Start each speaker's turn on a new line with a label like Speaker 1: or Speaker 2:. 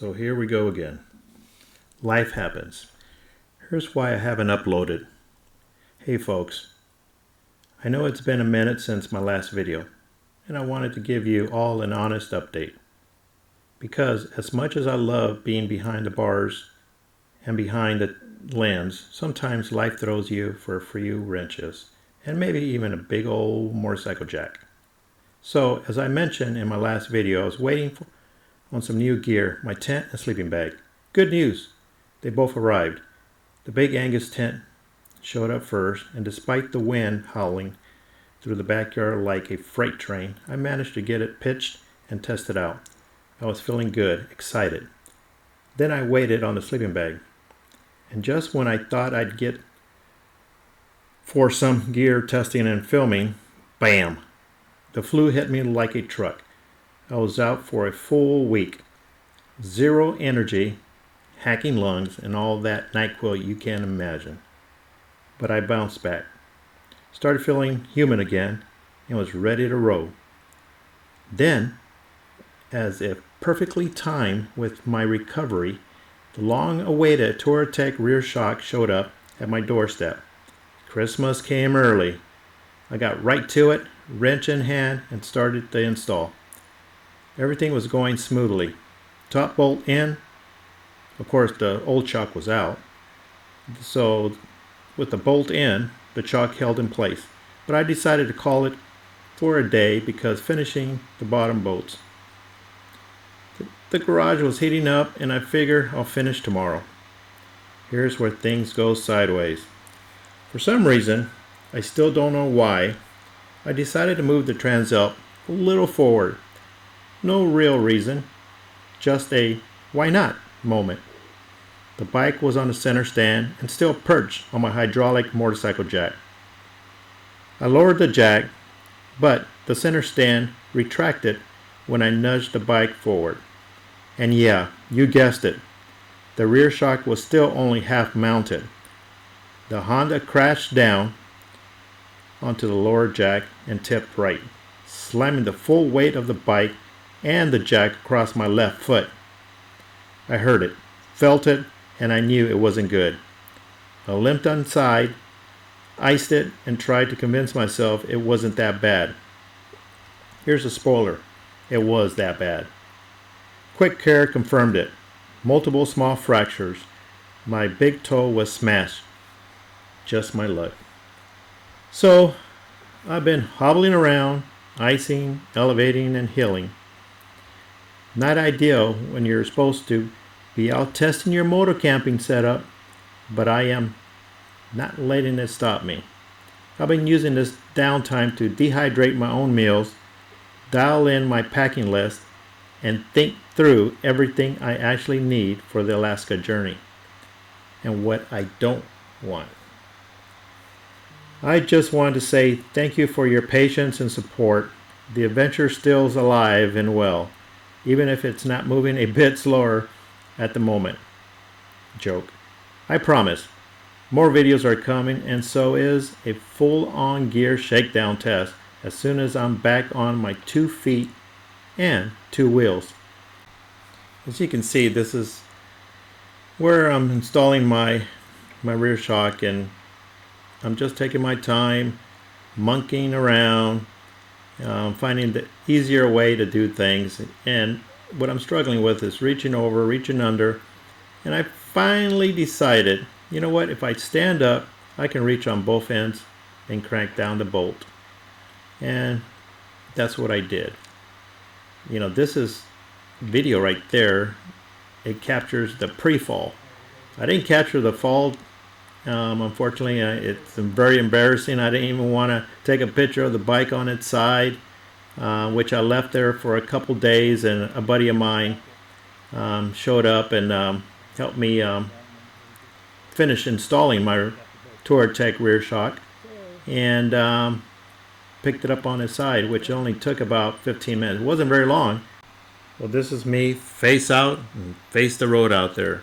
Speaker 1: So here we go again. Life happens. Here's why I haven't uploaded. Hey folks, I know it's been a minute since my last video, and I wanted to give you all an honest update. Because as much as I love being behind the bars and behind the lens, sometimes life throws you for a few wrenches, and maybe even a big old motorcycle jack. So, as I mentioned in my last video, I was waiting on some new gear, my tent and sleeping bag. Good news, they both arrived. The Big Angus tent showed up first, and despite the wind howling through the backyard like a freight train, I managed to get it pitched and tested out. I was feeling good, excited. Then I waited on the sleeping bag, and just when I thought I'd get for some gear testing and filming, bam! The flu hit me like a truck. I was out for a full week. Zero energy, hacking lungs, and all that NyQuil you can imagine. But I bounced back. Started feeling human again and was ready to roll. Then, as if perfectly timed with my recovery, the long-awaited Touratech rear shock showed up at my doorstep. Christmas came early. I got right to it, wrench in hand, and started the install. Everything was going smoothly. Top bolt in. Of course, the old shock was out. So, with the bolt in, the shock held in place. But I decided to call it for a day because finishing the bottom bolts. The garage was heating up, and I figure I'll finish tomorrow. Here's where things go sideways. For some reason, I still don't know why, I decided to move the Transalp a little forward. No real reason, just a why not moment. The bike was on the center stand and still perched on my hydraulic motorcycle jack. I lowered the jack, but the center stand retracted when I nudged the bike forward. And yeah, you guessed it, the rear shock was still only half mounted. The Honda crashed down onto the lower jack and tipped right, slamming the full weight of the bike and the jack across my left foot. I heard it, felt it, and I knew it wasn't good. I limped inside, iced it, and tried to convince myself it wasn't that bad. Here's a spoiler, it was that bad. QuickCare confirmed it. Multiple small fractures. My big toe was smashed. Just my luck. So, I've been hobbling around, icing, elevating, and healing. Not ideal when you're supposed to be out testing your moto-camping setup, but I am not letting it stop me. I've been using this downtime to dehydrate my own meals, dial in my packing list, and think through everything I actually need for the Alaska journey and what I don't want. I just wanted to say thank you for your patience and support. The adventure still is alive and well, even if it's not moving a bit slower at the moment. Joke. I promise, more videos are coming, and so is a full-on gear shakedown test as soon as I'm back on my 2 feet and 2 wheels. As you can see, this is where I'm installing my rear shock, and I'm just taking my time, monkeying around, finding the easier way to do things. And what I'm struggling with is reaching over, reaching under, and I finally decided, you know what, if I stand up, I can reach on both ends and crank down the bolt. And that's what I did. You know, this is video right there. It captures the pre-fall. I didn't capture the fall. Unfortunately, it's very embarrassing. I didn't even want to take a picture of the bike on its side, which I left there for a couple days, and a buddy of mine showed up and helped me finish installing my Touratech rear shock, and picked it up on his side, which only took about 15 minutes. It wasn't very long. Well, this is me face out and face the road out there.